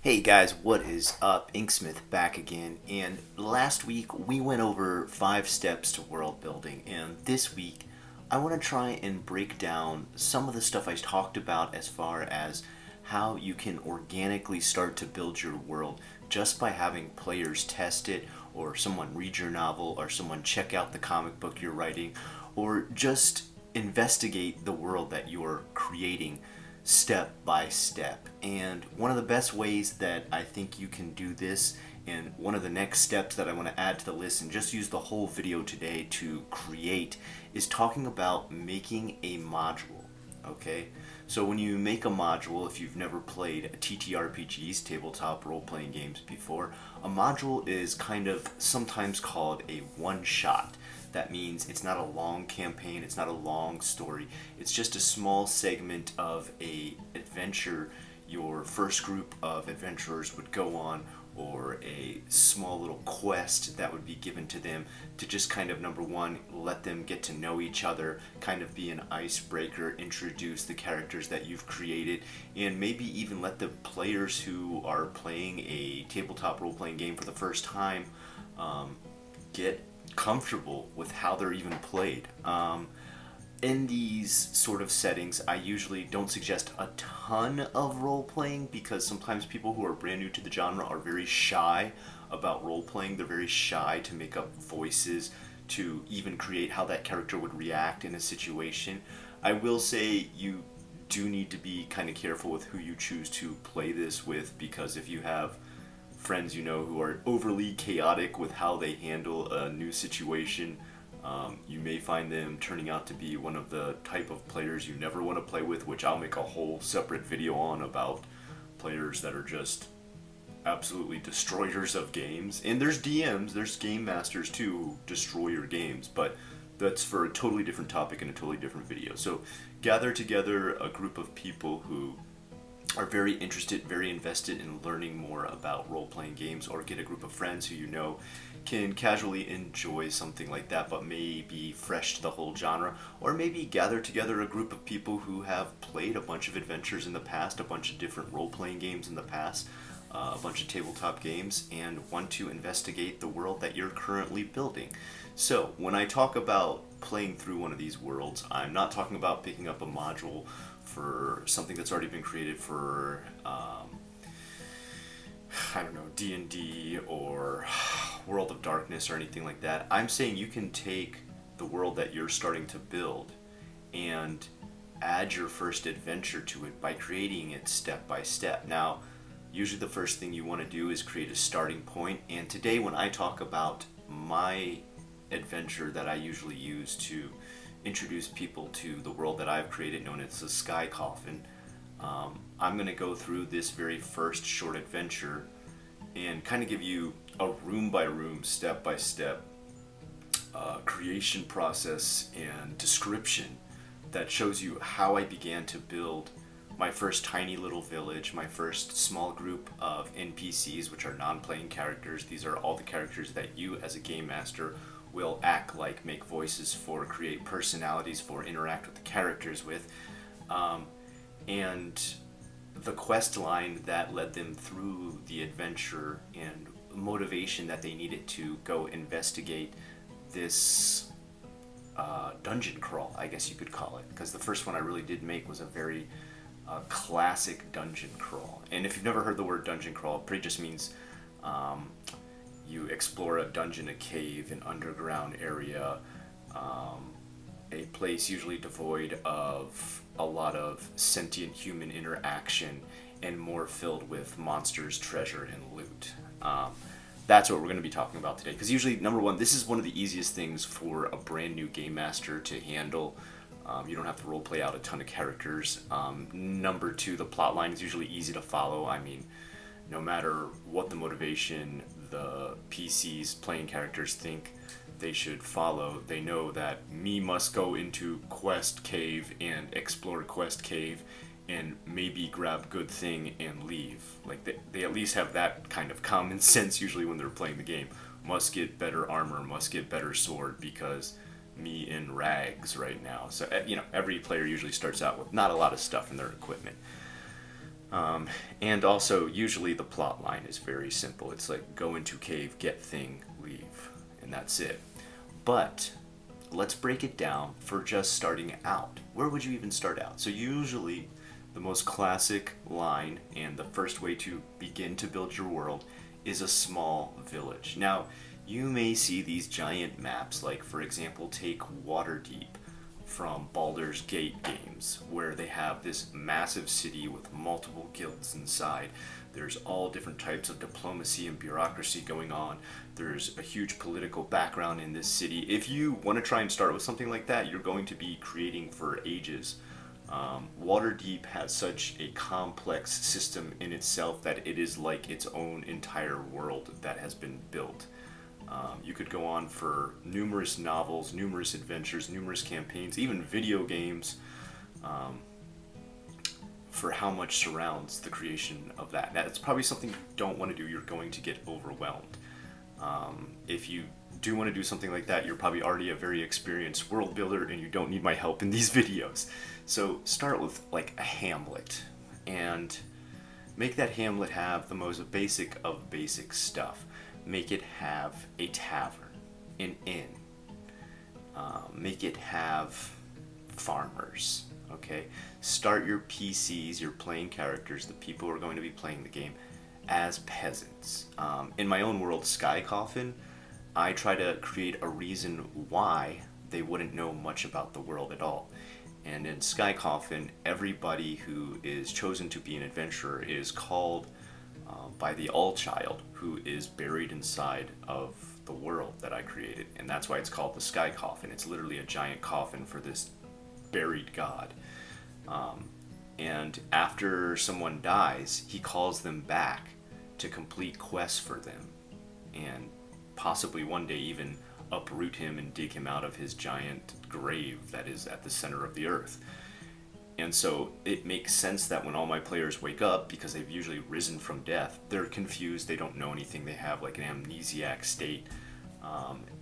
Hey guys, what is up? Inksmith back again, and last week we went over 5 steps to world building, and this week I want to try and break down some of the stuff I talked about as far as how you can organically start to build your world just by having players test it, or someone read your novel, or someone check out the comic book you're writing, or just investigate the world that you're creating step by step. And one of the best ways that I think you can do this, and one of the next steps that I want to add to the list and just use the whole video today to create, is talking about making a module. Okay? So when you make a module, if you've never played TTRPGs, tabletop role-playing games before, a module is kind of sometimes called a one-shot. That means it's not a long campaign, it's not a long story. It's just a small segment of a adventure your first group of adventurers would go on, or a small little quest that would be given to them to just kind of, number one, let them get to know each other, kind of be an icebreaker, introduce the characters that you've created, and maybe even let the players who are playing a tabletop role-playing game for the first time get comfortable with how they're even played. In these sort of settings, I usually don't suggest a ton of role playing because sometimes people who are brand new to the genre are very shy about role playing. They're very shy to make up voices, to even create how that character would react in a situation. I will say you do need to be kind of careful with who you choose to play this with, because if you have friends you know who are overly chaotic with how they handle a new situation, you may find them turning out to be one of the type of players you never want to play with, which I'll make a whole separate video on, about players that are just absolutely destroyers of games. And there's DMs, there's game masters too who destroy your games, but that's for a totally different topic and a totally different video. So gather together a group of people who are very interested, very invested in learning more about role-playing games, or get a group of friends who you know can casually enjoy something like that but may be fresh to the whole genre, or maybe gather together a group of people who have played a bunch of adventures in the past, a bunch of different role-playing games in the past, a bunch of tabletop games, and want to investigate the world that you're currently building. So when I talk about playing through one of these worlds, I'm not talking about picking up a module for something that's already been created for, I don't know, D&D or World of Darkness or anything like that. I'm saying you can take the world that you're starting to build and add your first adventure to it by creating it step by step. Now, usually the first thing you want to do is create a starting point, and today when I talk about my adventure that I usually use to introduce people to the world that I've created, known as the Sky Coffin, I'm going to go through this very first short adventure and kind of give you a room by room, step by step creation process and description that shows you how I began to build my first tiny little village, my first small group of NPCs, which are non-playing characters. These are all the characters that you as a game master will act like, make voices for, create personalities for, interact with the characters with, and the quest line that led them through the adventure and motivation that they needed to go investigate this dungeon crawl, I guess you could call it, because the first one I really did make was a very classic dungeon crawl. And if you've never heard the word dungeon crawl, it pretty just means you explore a dungeon, a cave, an underground area, a place usually devoid of a lot of sentient human interaction and more filled with monsters, treasure, and loot. That's what we're going to be talking about today, because usually, number one, this is one of the easiest things for a brand new game master to handle. You don't have to roleplay out a ton of characters. Number two, the plot line is usually easy to follow. I mean, no matter what the motivation the PC's playing characters think they should follow, they know that me must go into Quest Cave and explore Quest Cave and maybe grab good thing and leave. Like, they at least have that kind of common sense usually when they're playing the game. Must get better armor, must get better sword, because me in rags right now. So, every player usually starts out with not a lot of stuff in their equipment. And also, usually the plot line is very simple. It's like go into cave, get thing, leave, and that's it. But let's break it down for just starting out. Where would you even start out? So usually the most classic line and the first way to begin to build your world is a small village. Now, you may see these giant maps, like for example, take Waterdeep from Baldur's Gate games, where they have this massive city with multiple guilds inside. There's all different types of diplomacy and bureaucracy going on. There's a huge political background in this city. If you want to try and start with something like that, you're going to be creating for ages. Waterdeep has such a complex system in itself that it is like its own entire world that has been built. You could go on for numerous novels, numerous adventures, numerous campaigns, even video games, for how much surrounds the creation of that. That's probably something you don't want to do. You're going to get overwhelmed. If you do want to do something like that, you're probably already a very experienced world builder and you don't need my help in these videos. So start with like a Hamlet and make that Hamlet have the most basic of basic stuff. Make it have a tavern, an inn. Make it have farmers. Okay, start your PCs, your playing characters, the people who are going to be playing the game, as peasants. In my own world, Sky Coffin, I try to create a reason why they wouldn't know much about the world at all. And in Sky Coffin, everybody who is chosen to be an adventurer is called by the All-Child, who is buried inside of the world that I created. And that's why it's called the Sky Coffin. It's literally a giant coffin for this buried god. And after someone dies, he calls them back to complete quests for them. And possibly one day even uproot him and dig him out of his giant grave that is at the center of the earth. And so it makes sense that when all my players wake up, because they've usually risen from death, they're confused, they don't know anything, they have like an amnesiac state.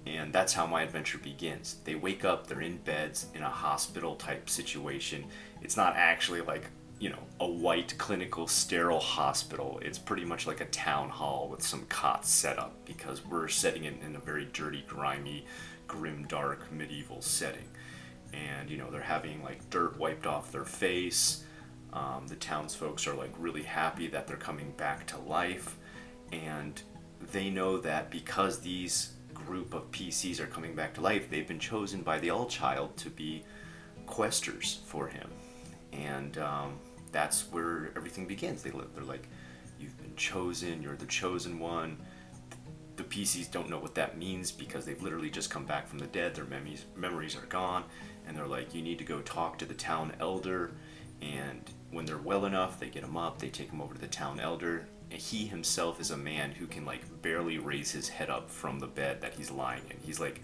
And that's how my adventure begins. They wake up, they're in beds in a hospital type situation. It's not actually like, a white clinical sterile hospital. It's pretty much like a town hall with some cots set up because we're setting it in a very dirty, grimy, grim, dark, medieval setting. And they're having like dirt wiped off their face. The townsfolk are like really happy that they're coming back to life, and they know that because these group of PCs are coming back to life, they've been chosen by the All-Child to be questers for him. And that's where everything begins. They're like, you've been chosen, you're the chosen one. The PCs don't know what that means because they've literally just come back from the dead. Their memories are gone, and they're like, you need to go talk to the town elder. And when they're well enough, they get him up, they take him over to the town elder. And he himself is a man who can like barely raise his head up from the bed that he's lying in. He's like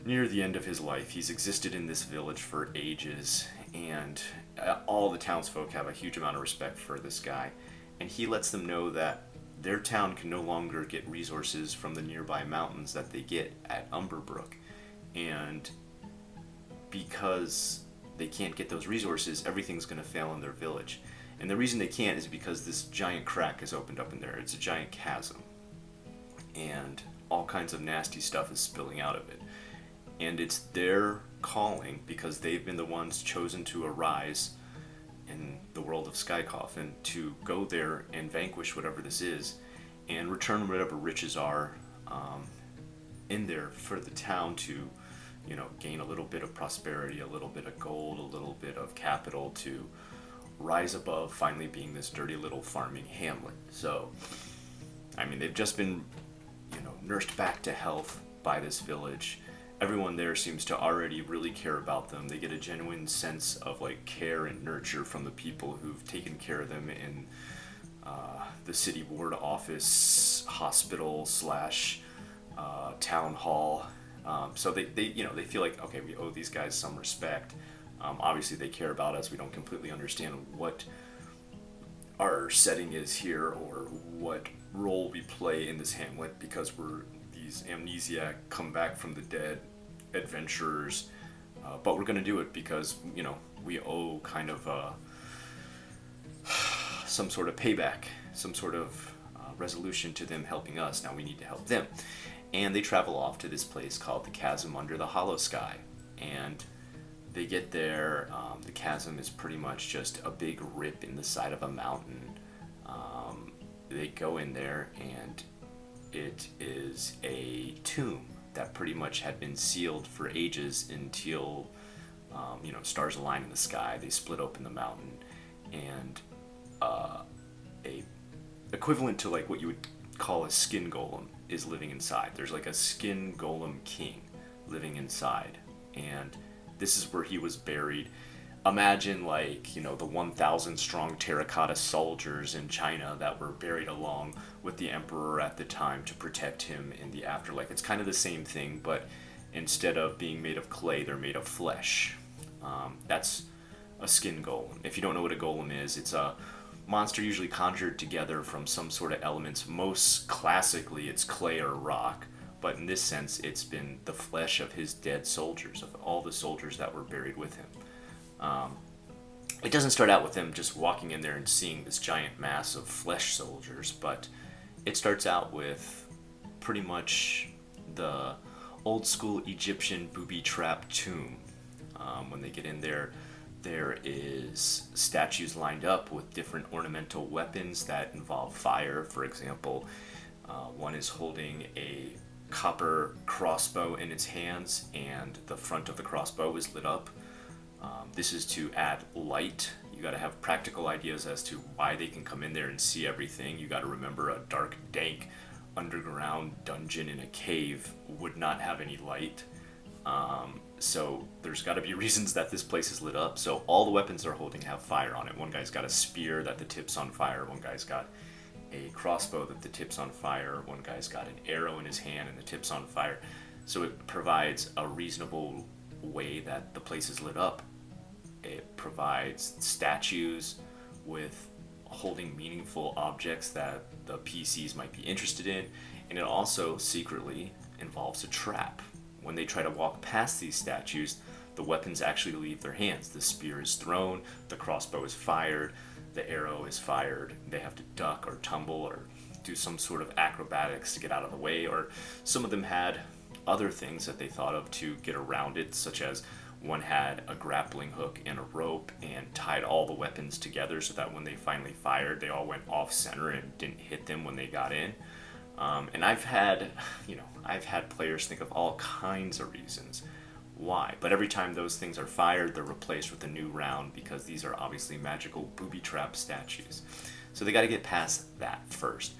near the end of his life. He's existed in this village for ages, and all the townsfolk have a huge amount of respect for this guy. And he lets them know that their town can no longer get resources from the nearby mountains that they get at Umberbrook. And because they can't get those resources, everything's going to fail in their village. And the reason they can't is because this giant crack has opened up in there. It's a giant chasm. And all kinds of nasty stuff is spilling out of it. And it's their calling, because they've been the ones chosen to arise in the world of Sky Coffin, to go there and vanquish whatever this is and return whatever riches are in there for the town to, gain a little bit of prosperity, a little bit of gold, a little bit of capital to rise above finally being this dirty little farming hamlet. So, they've just been, nursed back to health by this village. Everyone there seems to already really care about them. They get a genuine sense of like care and nurture from the people who've taken care of them in the city ward office, hospital slash town hall. So they feel like, okay, we owe these guys some respect. Obviously they care about us. We don't completely understand what our setting is here or what role we play in this hamlet, because we're these amnesiac, come back from the dead adventurers, but we're going to do it because we owe kind of some sort of payback, some sort of resolution to them helping us. Now we need to help them. And they travel off to this place called the Chasm under the hollow sky. And they get there. The chasm is pretty much just a big rip in the side of a mountain. They go in there, and it is a tomb that pretty much had been sealed for ages until, stars align in the sky. They split open the mountain, and a equivalent to like what you would call a skin golem is living inside. There's like a skin golem king living inside, and this is where he was buried. Imagine like, the 1,000 strong terracotta soldiers in China that were buried along with the emperor at the time to protect him in the afterlife. It's kind of the same thing, but instead of being made of clay, they're made of flesh. That's a skin golem. If you don't know what a golem is, it's a monster usually conjured together from some sort of elements. Most classically, it's clay or rock. But in this sense, it's been the flesh of his dead soldiers, of all the soldiers that were buried with him. It doesn't start out with him just walking in there and seeing this giant mass of flesh soldiers, but it starts out with pretty much the old school Egyptian booby trap tomb. When they get in there, there is statues lined up with different ornamental weapons that involve fire. For example, one is holding a copper crossbow in its hands, and the front of the crossbow is lit up. This is to add light. You got to have practical ideas as to why they can come in there and see everything. You got to remember a dark, dank, underground dungeon in a cave would not have any light. So there's got to be reasons that this place is lit up. So all the weapons they're holding have fire on it. One guy's got a spear that the tip's on fire. One guy's got a crossbow that the tip's on fire. One guy's got an arrow in his hand and the tip's on fire. So it provides a reasonable way that the place is lit up. It provides statues with holding meaningful objects that the PCs might be interested in, and it also secretly involves a trap. When they try to walk past these statues, the weapons actually leave their hands. The spear is thrown, the crossbow is fired, the arrow is fired. They have to duck or tumble or do some sort of acrobatics to get out of the way, or some of them had other things that they thought of to get around it, such as one had a grappling hook and a rope and tied all the weapons together so that when they finally fired, they all went off center and didn't hit them when they got in. And I've had players think of all kinds of reasons why, but every time those things are fired, they're replaced with a new round because these are obviously magical booby trap statues. So they got to get past that first.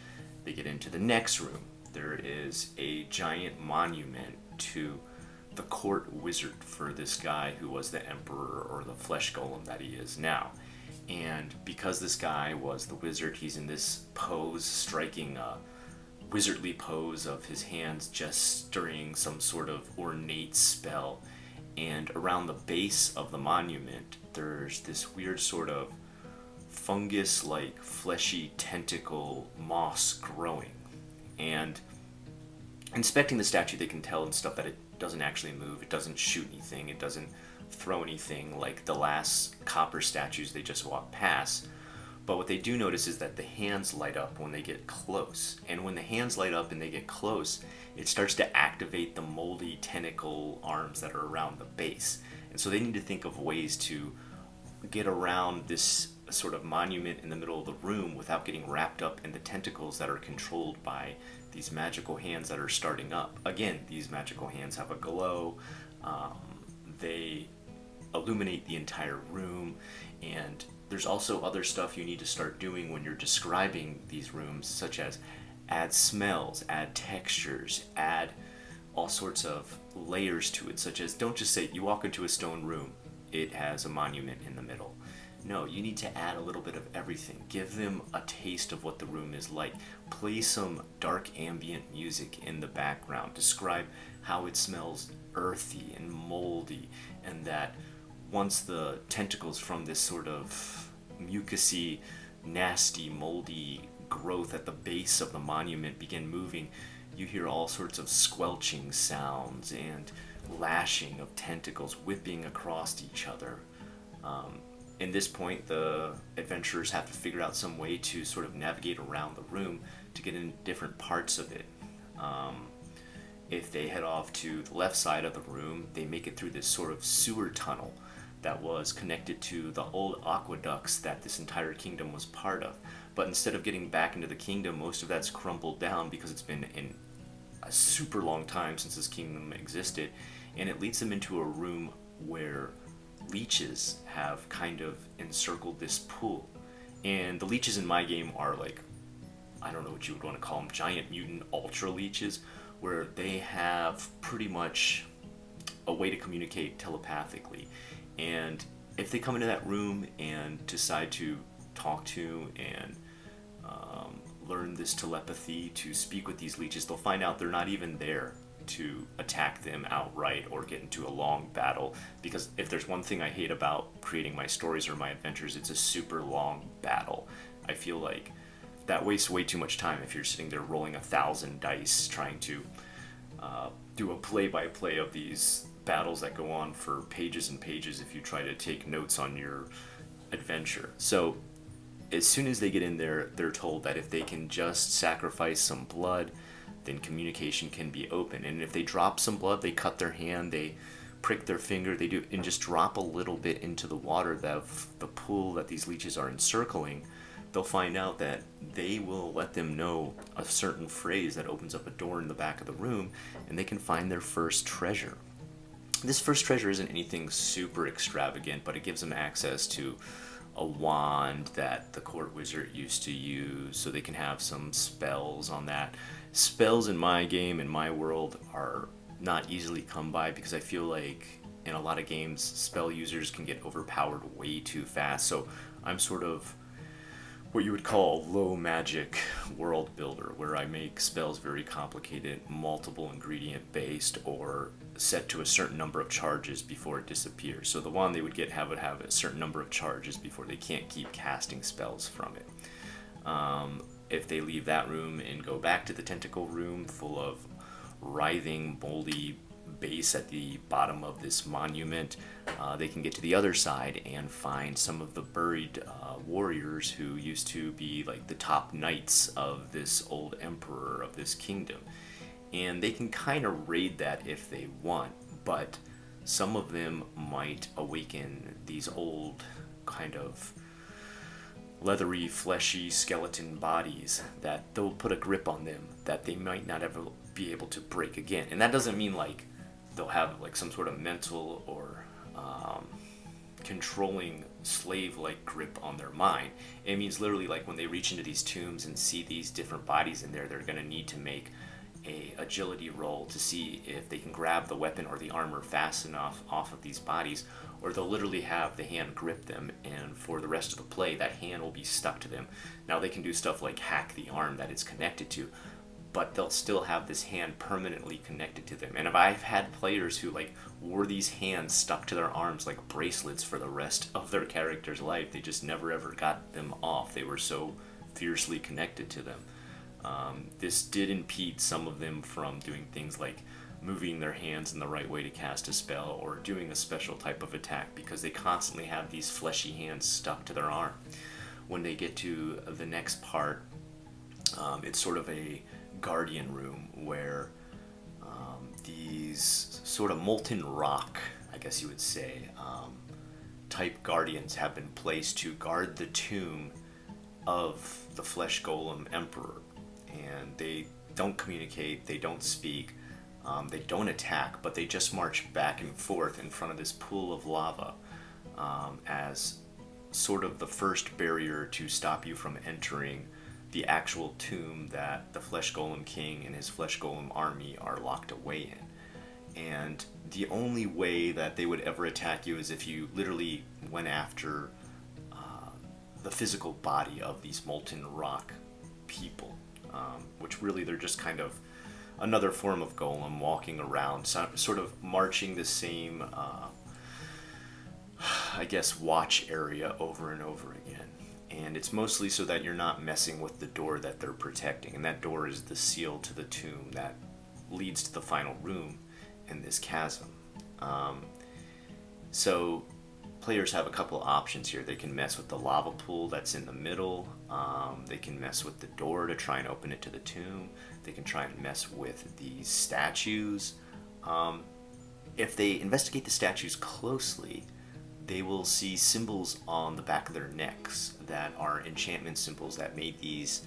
They get into the next room. There is a giant monument to the court wizard for this guy who was the emperor, or the flesh golem that he is now. And because this guy was the wizard, he's in this pose, striking a wizardly pose of his hands gesturing some sort of ornate spell. And around the base of the monument, there's this weird sort of fungus-like fleshy tentacle moss growing. And inspecting the statue, they can tell and stuff that it doesn't actually move, it doesn't shoot anything, it doesn't throw anything like the last copper statues they just walked past. But what they do notice is that the hands light up when they get close. And when the hands light up and they get close, it starts to activate the moldy tentacle arms that are around the base. And so they need to think of ways to get around this sort of monument in the middle of the room without getting wrapped up in the tentacles that are controlled by these magical hands that are starting up. Again, these magical hands have a glow. They illuminate the entire room, and there's also other stuff you need to start doing when you're describing these rooms, such as add smells, add textures, add all sorts of layers to it, such as don't just say you walk into a stone room, it has a monument in the middle. No, you need to add a little bit of everything. Give them a taste of what the room is like. Play some dark ambient music in the background. Describe how it smells earthy and moldy, and that once the tentacles from this sort of mucusy, nasty, moldy growth at the base of the monument begin moving, you hear all sorts of squelching sounds and lashing of tentacles whipping across each other. in this point, the adventurers have to figure out some way to sort of navigate around the room to get in different parts of it. Um, if they head off to the left side of the room, they make it through this sort of sewer tunnel that was connected to the old aqueducts that this entire kingdom was part of. But instead of getting back into the kingdom, most of that's crumbled down because it's been in a super long time since this kingdom existed, and it leads them into a room where leeches have kind of encircled this pool. And the leeches in my game are like, I don't know what you would want to call them, giant mutant ultra leeches, where they have pretty much a way to communicate telepathically. And if they come into that room and decide to talk to and learn this telepathy to speak with these leeches, they'll find out they're not even there to attack them outright or get into a long battle. Because if there's one thing I hate about creating my stories or my adventures, it's a super long battle. I feel like that wastes way too much time if you're sitting there rolling 1,000 dice trying to do a play-by-play of these battles that go on for pages and pages if you try to take notes on your adventure. So as soon as they get in there, they're told that if they can just sacrifice some blood, then communication can be open. And if they drop some blood, they cut their hand, they prick their finger, they do, and just drop a little bit into the water, that the pool that these leeches are encircling, they'll find out that they will let them know a certain phrase that opens up a door in the back of the room, and they can find their first treasure. This first treasure isn't anything super extravagant, but it gives them access to a wand that the court wizard used to use, so they can have some spells on that. Spells in my game, in my world, are not easily come by because I feel like in a lot of games, spell users can get overpowered way too fast. So I'm sort of what you would call a low magic world builder, where I make spells very complicated, multiple ingredient based, or set to a certain number of charges before it disappears. So the wand they would have a certain number of charges before they can't keep casting spells from it. If they leave that room and go back to the tentacle room full of writhing, moldy base at the bottom of this monument, they can get to the other side and find some of the buried warriors who used to be like the top knights of this old emperor of this kingdom. And they can kind of raid that if they want, but some of them might awaken these old kind of leathery, fleshy skeleton bodies that they'll put a grip on them that they might not ever be able to break again. And that doesn't mean like they'll have like some sort of mental or controlling slave-like grip on their mind. It means literally like when they reach into these tombs and see these different bodies in there, they're going to need to make a agility roll to see if they can grab the weapon or the armor fast enough off of these bodies, or they'll literally have the hand grip them, and for the rest of the play that hand will be stuck to them. Now they can do stuff like hack the arm that it's connected to, but they'll still have this hand permanently connected to them. And if I've had players who like wore these hands stuck to their arms like bracelets for the rest of their character's life, they just never ever got them off. They were so fiercely connected to them. This did impede some of them from doing things like moving their hands in the right way to cast a spell or doing a special type of attack, because they constantly have these fleshy hands stuck to their arm. When they get to the next part, it's sort of a guardian room where these sort of molten rock, I guess you would say, type guardians have been placed to guard the tomb of the flesh golem emperor. And they don't communicate, they don't speak, they don't attack, but they just march back and forth in front of this pool of lava as sort of the first barrier to stop you from entering the actual tomb that the Flesh Golem King and his Flesh Golem army are locked away in. And the only way that they would ever attack you is if you literally went after the physical body of these molten rock people. Which really they're just kind of another form of golem walking around, sort of marching the same, I guess, watch area over and over again. And it's mostly so that you're not messing with the door that they're protecting. And that door is the seal to the tomb that leads to the final room in this chasm. So players have a couple of options here. They can mess with the lava pool that's in the middle. They can mess with the door to try and open it to the tomb. They can try and mess with these statues. If they investigate the statues closely, they will see symbols on the back of their necks that are enchantment symbols that made these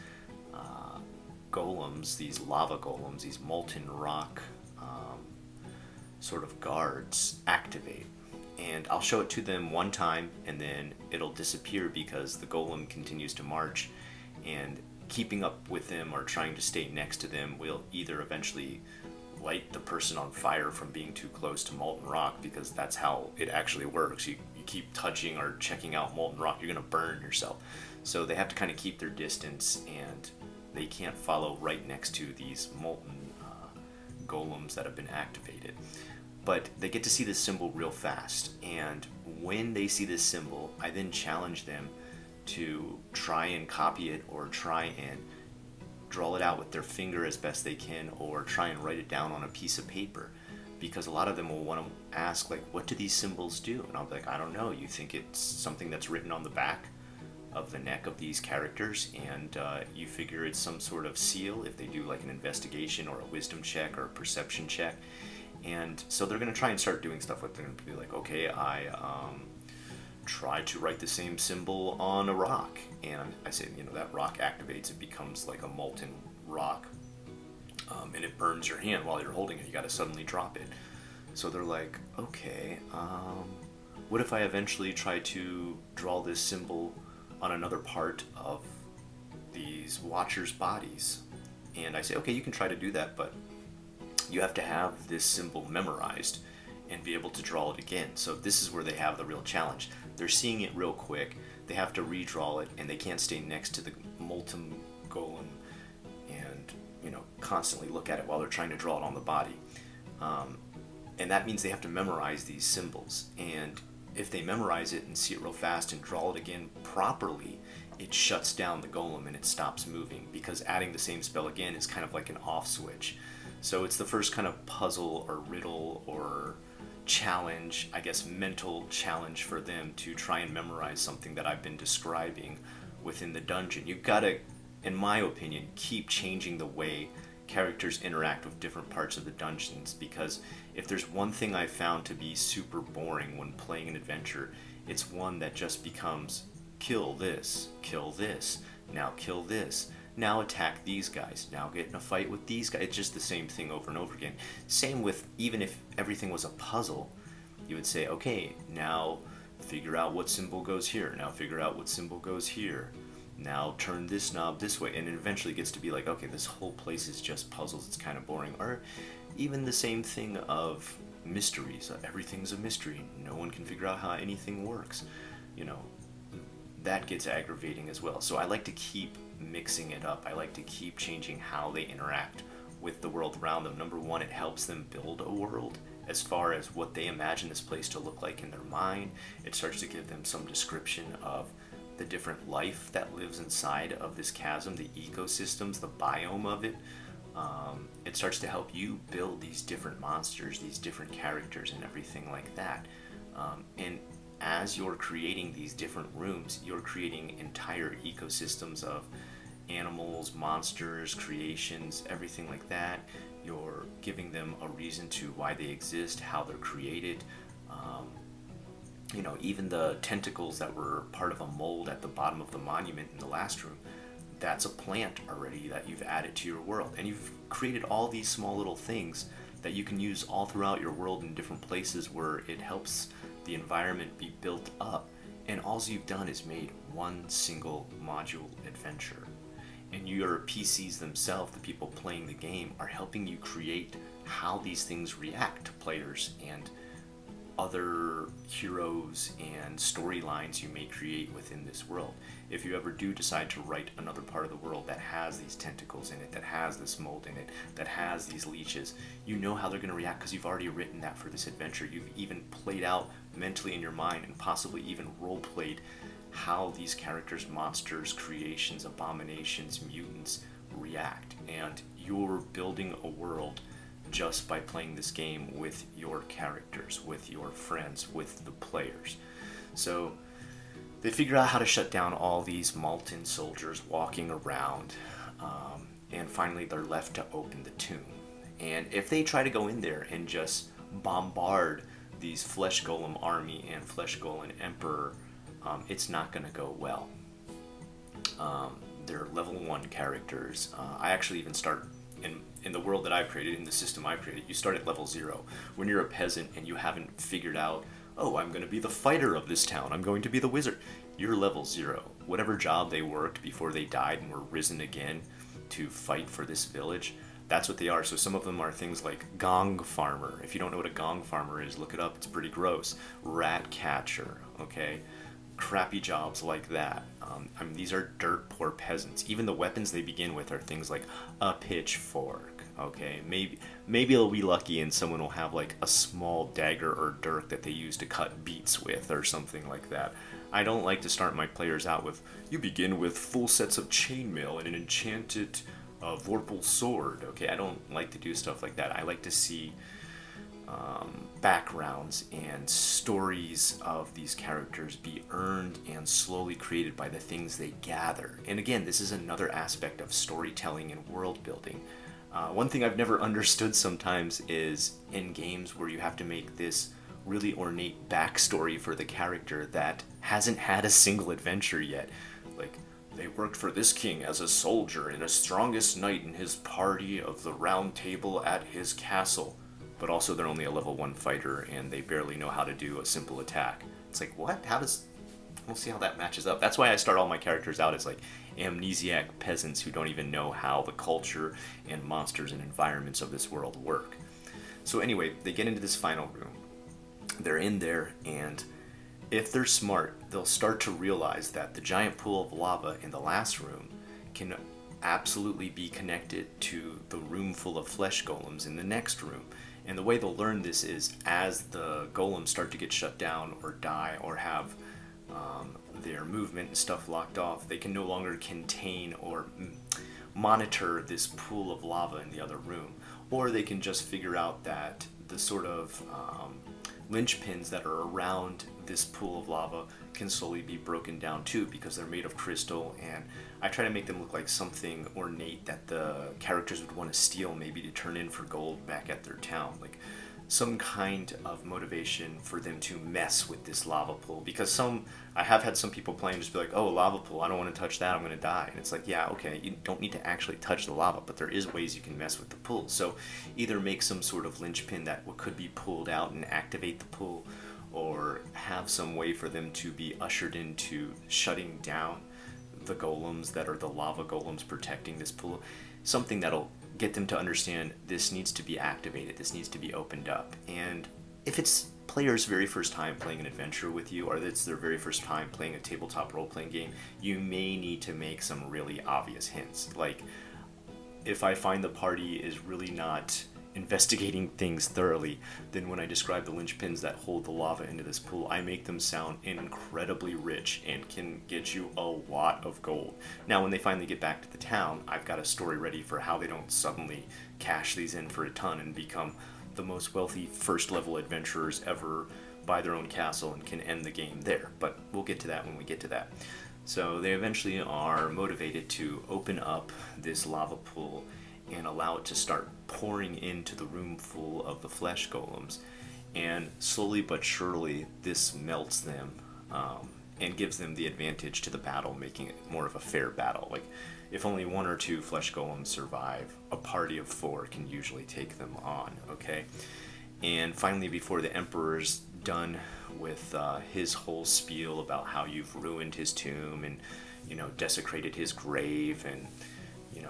golems, these lava golems, these molten rock sort of guards activate. And I'll show it to them one time and then it'll disappear because the golem continues to march, and keeping up with them or trying to stay next to them will either eventually light the person on fire from being too close to molten rock, because that's how it actually works. You keep touching or checking out molten rock, you're going to burn yourself. So they have to kind of keep their distance, and they can't follow right next to these molten golems that have been activated. But they get to see this symbol real fast, and when they see this symbol, I then challenge them to try and copy it or try and draw it out with their finger as best they can, or try and write it down on a piece of paper, because a lot of them will want to ask, like, what do these symbols do? And I'll be like, I don't know. You think it's something that's written on the back of the neck of these characters, and you figure it's some sort of seal if they do like an investigation or a wisdom check or a perception check. And so they're going to try and start doing stuff with them. Be like, okay, I try to write the same symbol on a rock, and I say, that rock activates, it becomes like a molten rock, and it burns your hand while you're holding it. You got to suddenly drop it. So they're like, okay, what if I eventually try to draw this symbol on another part of these watchers' bodies? And I say, okay, you can try to do that, but you have to have this symbol memorized and be able to draw it again. So this is where they have the real challenge. They're seeing it real quick, they have to redraw it, and they can't stay next to the molten golem and constantly look at it while they're trying to draw it on the body. And that means they have to memorize these symbols, and if they memorize it and see it real fast and draw it again properly, it shuts down the golem and it stops moving, because adding the same spell again is kind of like an off switch. So it's the first kind of puzzle or riddle or challenge, I guess mental challenge for them to try and memorize something that I've been describing within the dungeon. You've got to, in my opinion, keep changing the way characters interact with different parts of the dungeons, because if there's one thing I've found to be super boring when playing an adventure, it's one that just becomes kill this, now kill this, now attack these guys, now get in a fight with these guys. It's just the same thing over and over again. Same with, even if everything was a puzzle, you would say, okay, now figure out what symbol goes here, now figure out what symbol goes here, now turn this knob this way, and it eventually gets to be like, okay, this whole place is just puzzles, it's kind of boring. Or even the same thing of mysteries. Everything's a mystery, no one can figure out how anything works. That gets aggravating as well. So I like to keep mixing it up. I like to keep changing how they interact with the world around them. Number one, it helps them build a world as far as what they imagine this place to look like in their mind. It starts to give them some description of the different life that lives inside of this chasm, the ecosystems, the biome of it. It starts to help you build these different monsters, these different characters, and everything like that. And as you're creating these different rooms, you're creating entire ecosystems of animals, monsters, creations, everything like that. You're giving them a reason to why they exist, how they're created. Even the tentacles that were part of a mold at the bottom of the monument in the last room, that's a plant already that you've added to your world. And you've created all these small little things that you can use all throughout your world in different places where it helps the environment be built up. And all you've done is made one single module adventure. And your PCs themselves, the people playing the game, are helping you create how these things react to players and other heroes and storylines you may create within this world. If you ever do decide to write another part of the world that has these tentacles in it, that has this mold in it, that has these leeches, you know how they're going to react because you've already written that for this adventure. You've even played out mentally in your mind and possibly even role-played how these characters, monsters, creations, abominations, mutants react. And you're building a world just by playing this game with your characters, with your friends, with the players. So they figure out how to shut down all these Malton soldiers walking around, and finally they're left to open the tomb. And if they try to go in there and just bombard these Flesh Golem army and Flesh Golem Emperor, it's not going to go well. They're level 1 characters. I actually even start in the world that I've created, in the system I've created, you start at level 0. When you're a peasant and you haven't figured out, oh, I'm going to be the fighter of this town, I'm going to be the wizard, you're level 0. Whatever job they worked before they died and were risen again to fight for this village, that's what they are. So some of them are things like gong farmer. If you don't know what a gong farmer is, look it up. It's pretty gross. Rat catcher, okay? Crappy jobs like that. I mean, these are dirt poor peasants. Even the weapons they begin with are things like a pitchfork, okay? Maybe they'll be lucky and someone will have like a small dagger or dirk that they use to cut beets with or something like that. I don't like to start my players out with, you begin with full sets of chainmail and an enchanted vorpal sword, okay? I don't like to do stuff like that. I like to see backgrounds and stories of these characters be earned and slowly created by the things they gather. And again, this is another aspect of storytelling and world building. One thing I've never understood sometimes is in games where you have to make this really ornate backstory for the character that hasn't had a single adventure yet. Like, they worked for this king as a soldier and a strongest knight in his party of the round table at his castle. But also they're only a level 1 fighter and they barely know how to do a simple attack. It's like, what? We'll see how that matches up. That's why I start all my characters out as like amnesiac peasants who don't even know how the culture and monsters and environments of this world work. So anyway, they get into this final room. They're in there, and if they're smart, they'll start to realize that the giant pool of lava in the last room can absolutely be connected to the room full of flesh golems in the next room. And the way they'll learn this is as the golems start to get shut down or die or have their movement and stuff locked off, they can no longer contain or monitor this pool of lava in the other room. Or they can just figure out that the sort of linchpins that are around this pool of lava can slowly be broken down too, because they're made of crystal, and I try to make them look like something ornate that the characters would want to steal, maybe to turn in for gold back at their town, like some kind of motivation for them to mess with this lava pool. Because I have had some people play and just be like, oh, lava pool, I don't want to touch that, I'm going to die. And it's like, yeah, okay, you don't need to actually touch the lava, but there is ways you can mess with the pool. So either make some sort of linchpin that could be pulled out and activate the pool, or have some way for them to be ushered into shutting down the golems that are the lava golems protecting this pool. Something that'll get them to understand this needs to be activated, this needs to be opened up. And if it's players' very first time playing an adventure with you, or it's their very first time playing a tabletop role-playing game, you may need to make some really obvious hints. Like, if I find the party is really not investigating things thoroughly, then when I describe the linchpins that hold the lava into this pool, I make them sound incredibly rich and can get you a lot of gold. Now, when they finally get back to the town, I've got a story ready for how they don't suddenly cash these in for a ton and become the most wealthy first level adventurers ever, buy their own castle, and can end the game there. But we'll get to that when we get to that. So they eventually are motivated to open up this lava pool and allow it to start pouring into the room full of the flesh golems. And slowly but surely, this melts them and gives them the advantage to the battle, making it more of a fair battle. Like, if only 1 or 2 flesh golems survive, a party of 4 can usually take them on, okay? And finally, before the Emperor's done with his whole spiel about how you've ruined his tomb and, desecrated his grave and,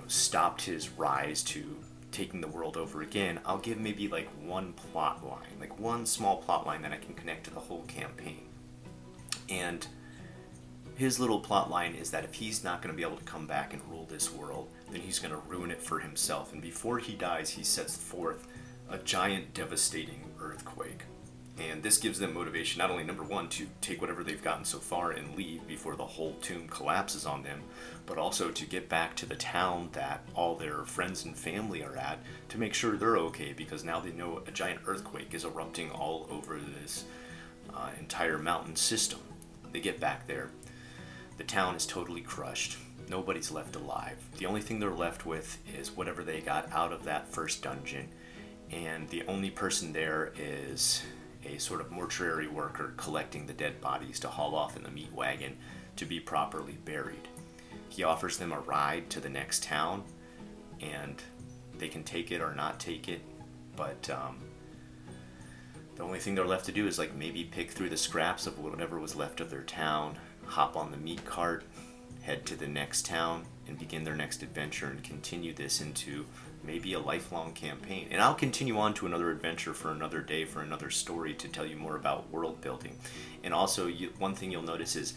stopped his rise to taking the world over again, I'll give maybe like one plot line, like one small plot line that I can connect to the whole campaign. And his little plot line is that if he's not going to be able to come back and rule this world, then he's going to ruin it for himself. And before he dies, he sets forth a giant, devastating earthquake. And this gives them motivation, not only, number 1, to take whatever they've gotten so far and leave before the whole tomb collapses on them, but also to get back to the town that all their friends and family are at to make sure they're okay, because now they know a giant earthquake is erupting all over this entire mountain system. They get back there. The town is totally crushed. Nobody's left alive. The only thing they're left with is whatever they got out of that first dungeon. And the only person there is a sort of mortuary worker collecting the dead bodies to haul off in the meat wagon to be properly buried. He offers them a ride to the next town, and they can take it or not take it, but the only thing they're left to do is like maybe pick through the scraps of whatever was left of their town, hop on the meat cart, head to the next town, and begin their next adventure and continue this into maybe a lifelong campaign. And I'll continue on to another adventure for another day, for another story, to tell you more about world building. And also, one thing you'll notice is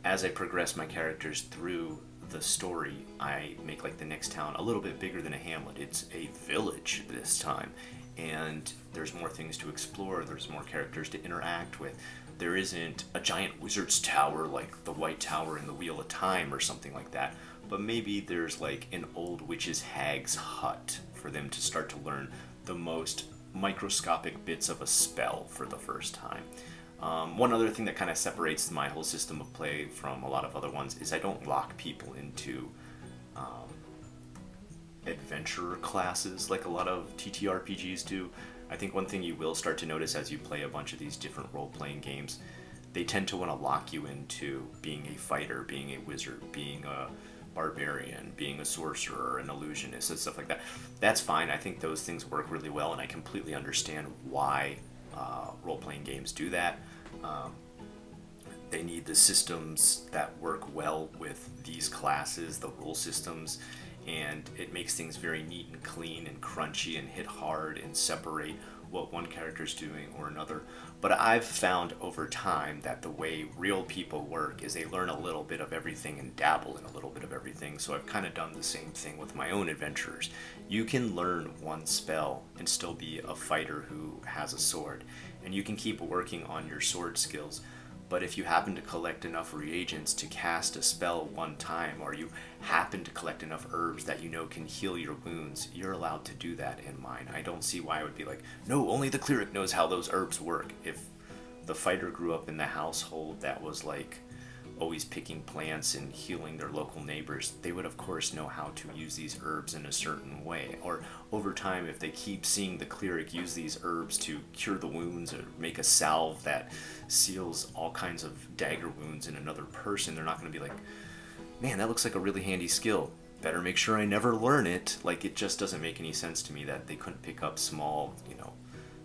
as I progress my characters through the story, I make like the next town a little bit bigger than a hamlet. It's a village this time, and there's more things to explore, there's more characters to interact with. There isn't a giant wizard's tower like the White Tower in the Wheel of Time or something like that, but maybe there's like an old witch's hag's hut for them to start to learn the most microscopic bits of a spell for the first time. One other thing that kind of separates my whole system of play from a lot of other ones is I don't lock people into adventurer classes like a lot of TTRPGs do. I think one thing you will start to notice as you play a bunch of these different role-playing games, they tend to want to lock you into being a fighter, being a wizard, being a barbarian, being a sorcerer, an illusionist, and stuff like that. That's fine. I think those things work really well, and I completely understand why role-playing games do that. They need the systems that work well with these classes, the rule systems, and it makes things very neat and clean and crunchy and hit hard and separate what one character's doing or another. But I've found over time that the way real people work is they learn a little bit of everything and dabble in a little bit of everything. So I've kind of done the same thing with my own adventurers. You can learn one spell and still be a fighter who has a sword, and you can keep working on your sword skills. But if you happen to collect enough reagents to cast a spell one time, or you happen to collect enough herbs that you know can heal your wounds, you're allowed to do that in mine. I don't see why I would be like, no, only the cleric knows how those herbs work. If the fighter grew up in the household that was like always picking plants and healing their local neighbors, they would of course know how to use these herbs in a certain way. Or over time, if they keep seeing the cleric use these herbs to cure the wounds or make a salve that seals all kinds of dagger wounds in another person, they're not going to be like, man, that looks like a really handy skill, better make sure I never learn it. Like, it just doesn't make any sense to me that they couldn't pick up small,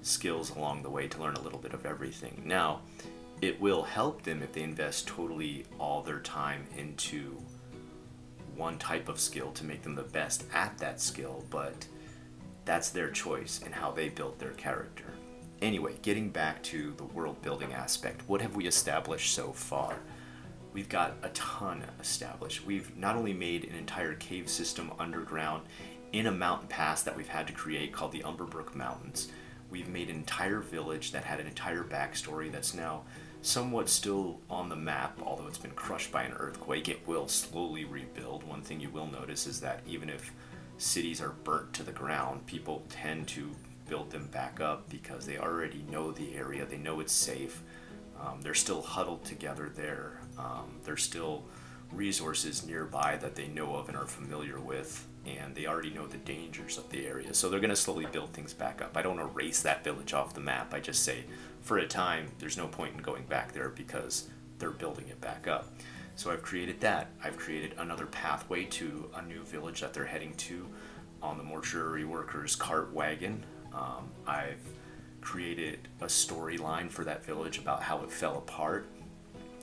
skills along the way to learn a little bit of everything. Now, it will help them if they invest totally all their time into one type of skill to make them the best at that skill, but that's their choice and how they build their character. Anyway, getting back to the world building aspect, what have we established so far? We've got a ton established. We've not only made an entire cave system underground in a mountain pass that we've had to create called the Umberbrook Mountains. We've made an entire village that had an entire backstory that's now somewhat still on the map, although it's been crushed by an earthquake. It will slowly rebuild. One thing you will notice is that even if cities are burnt to the ground, people tend to build them back up because they already know the area, they know it's safe. They're still huddled together there. There's still resources nearby that they know of and are familiar with, and they already know the dangers of the area. So they're going to slowly build things back up. I don't erase that village off the map. I just say, for a time, there's no point in going back there because they're building it back up. So I've created that. I've created another pathway to a new village that they're heading to on the mortuary workers' cart wagon. I've created a storyline for that village about how it fell apart.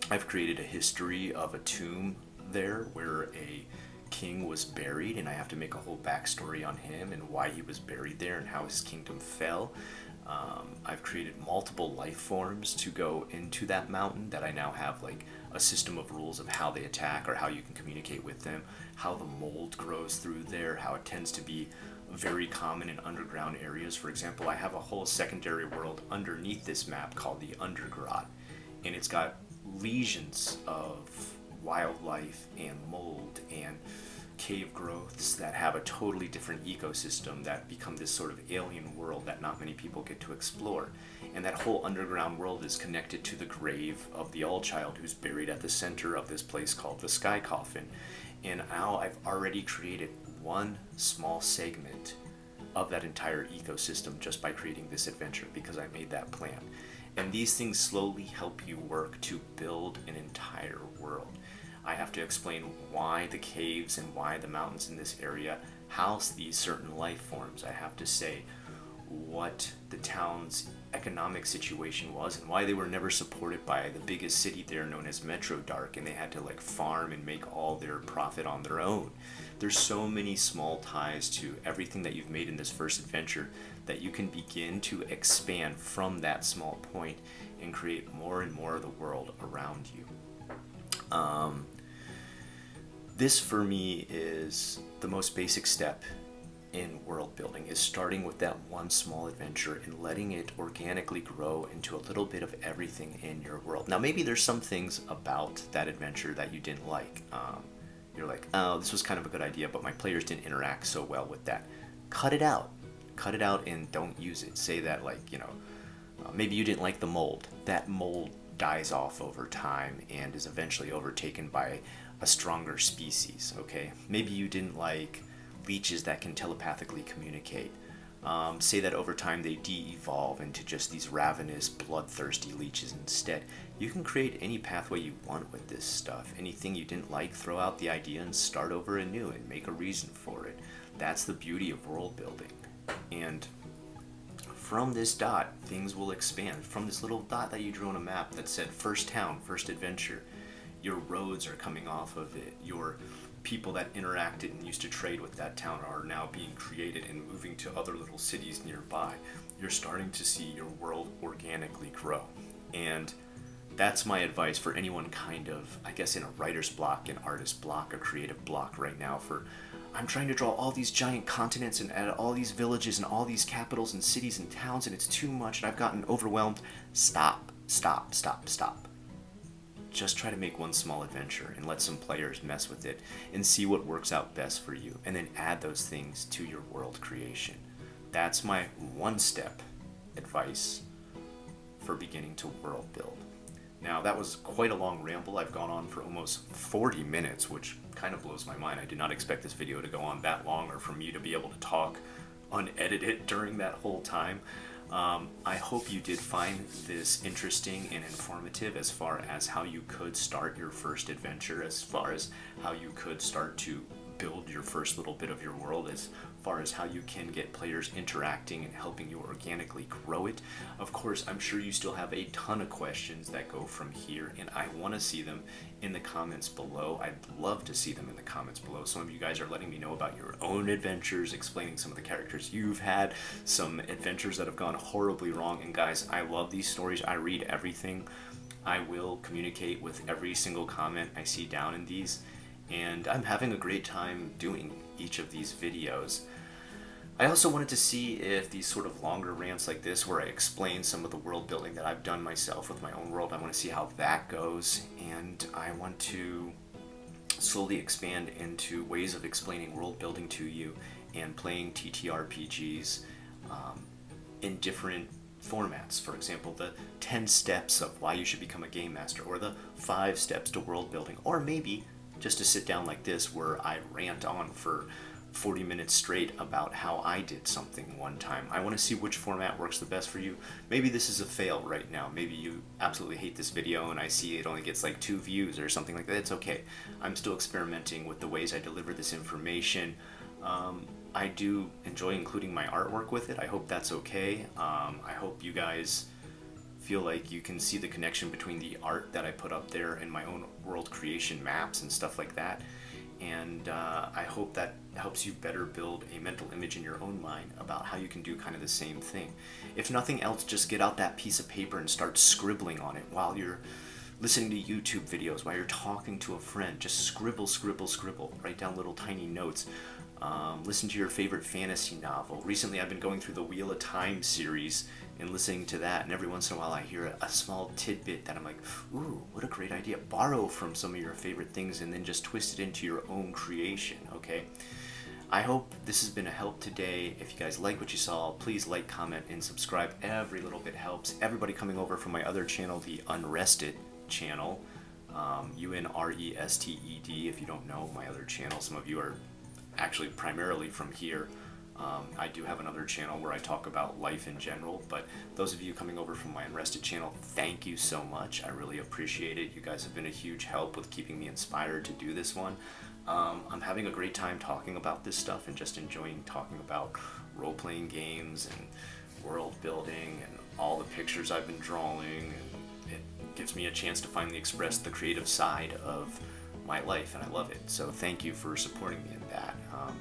I've created a history of a tomb there where a king was buried, and I have to make a whole backstory on him and why he was buried there and how his kingdom fell. I've created multiple life forms to go into that mountain that I now have like a system of rules of how they attack or how you can communicate with them, how the mold grows through there, how it tends to be very common in underground areas. For example, I have a whole secondary world underneath this map called the Undergrot, and it's got legions of wildlife and mold and cave growths that have a totally different ecosystem that become this sort of alien world that not many people get to explore. And that whole underground world is connected to the grave of the All-Child who's buried at the center of this place called the Sky Coffin. And now I've already created one small segment of that entire ecosystem just by creating this adventure because I made that plan. And these things slowly help you work to build an entire world. I have to explain why the caves and why the mountains in this area house these certain life forms. I have to say what the town's economic situation was and why they were never supported by the biggest city there known as Metro Dark, and they had to like farm and make all their profit on their own. There's so many small ties to everything that you've made in this first adventure that you can begin to expand from that small point and create more and more of the world around you. This for me is the most basic step in world building, is starting with that one small adventure and letting it organically grow into a little bit of everything in your world. Now maybe there's some things about that adventure that you didn't like. You're like, oh, this was kind of a good idea, but my players didn't interact so well with that. Cut it out and don't use it. Say that, like, maybe you didn't like the mold. That mold dies off over time and is eventually overtaken by a stronger species. Okay, maybe you didn't like leeches that can telepathically communicate. Say that over time they de-evolve into just these ravenous, bloodthirsty leeches instead. You can create any pathway you want with this stuff. Anything you didn't like, throw out the idea and start over anew and make a reason for it. That's the beauty of world building. And from this dot, things will expand. From this little dot that you drew on a map that said first town, first adventure, your roads are coming off of it. Your people that interacted and used to trade with that town are now being created and moving to other little cities nearby. You're starting to see your world organically grow. And that's my advice for anyone kind of, I guess, in a writer's block, an artist block, a creative block right now for, I'm trying to draw all these giant continents and add all these villages and all these capitals and cities and towns and it's too much and I've gotten overwhelmed. Stop. Just try to make one small adventure and let some players mess with it and see what works out best for you, and then add those things to your world creation. That's my one-step advice for beginning to world build. Now, that was quite a long ramble. I've gone on for almost 40 minutes, which kind of blows my mind. I did not expect this video to go on that long or for me to be able to talk unedited during that whole time. I hope you did find this interesting and informative as far as how you could start your first adventure, as far as how you could start to build your first little bit of your world, as far as how you can get players interacting and helping you organically grow it. Of course, I'm sure you still have a ton of questions that go from here, and I want to see them in the comments below. I'd love to see them in the comments below. Some of you guys are letting me know about your own adventures, explaining some of the characters you've had, some adventures that have gone horribly wrong. And guys, I love these stories. I read everything. I will communicate with every single comment I see down in these, and I'm having a great time doing each of these videos. I also wanted to see if these sort of longer rants like this, where I explain some of the world building that I've done myself with my own world, I want to see how that goes, and I want to slowly expand into ways of explaining world building to you and playing TTRPGs in different formats. For example, the 10 steps of why you should become a game master, or the 5 steps to world building, or maybe just to sit down like this where I rant on for 40 minutes straight about how I did something one time. I want to see which format works the best for you. Maybe this is a fail right now. Maybe you absolutely hate this video and I see it only gets like 2 views or something like that. It's okay. I'm still experimenting with the ways I deliver this information. I do enjoy including my artwork with it. I hope that's okay. I hope you guys feel like you can see the connection between the art that I put up there and my own world creation maps and stuff like that. And I hope that helps you better build a mental image in your own mind about how you can do kind of the same thing. If nothing else, just get out that piece of paper and start scribbling on it while you're listening to YouTube videos, while you're talking to a friend. Just scribble. Write down little tiny notes. Listen to your favorite fantasy novel. Recently, I've been going through the Wheel of Time series and listening to that, and every once in a while I hear a small tidbit that I'm like, ooh, what a great idea. Borrow from some of your favorite things and then just twist it into your own creation, okay? I hope this has been a help today. If you guys like what you saw, please like, comment, and subscribe. Every little bit helps. Everybody coming over from my other channel, the Unrested channel, Unrested, if you don't know my other channel. Some of you are actually primarily from here. I do have another channel where I talk about life in general, but those of you coming over from my Unrested channel, thank you so much. I really appreciate it. You guys have been a huge help with keeping me inspired to do this one. I'm having a great time talking about this stuff and just enjoying talking about role-playing games and world building and all the pictures I've been drawing, and it gives me a chance to finally express the creative side of my life, and I love it. So thank you for supporting me in that.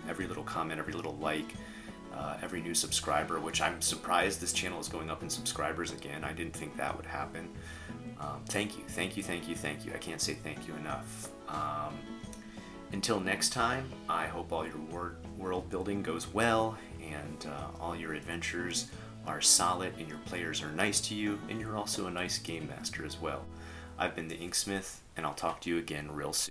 Every little comment, every little like, every new subscriber, which I'm surprised this channel is going up in subscribers again. I didn't think that would happen. Thank you, thank you, thank you, thank you. I can't say thank you enough. Until next time, I hope all your world building goes well, and all your adventures are solid, and your players are nice to you, and you're also a nice game master as well. I've been the Inksmith, and I'll talk to you again real soon.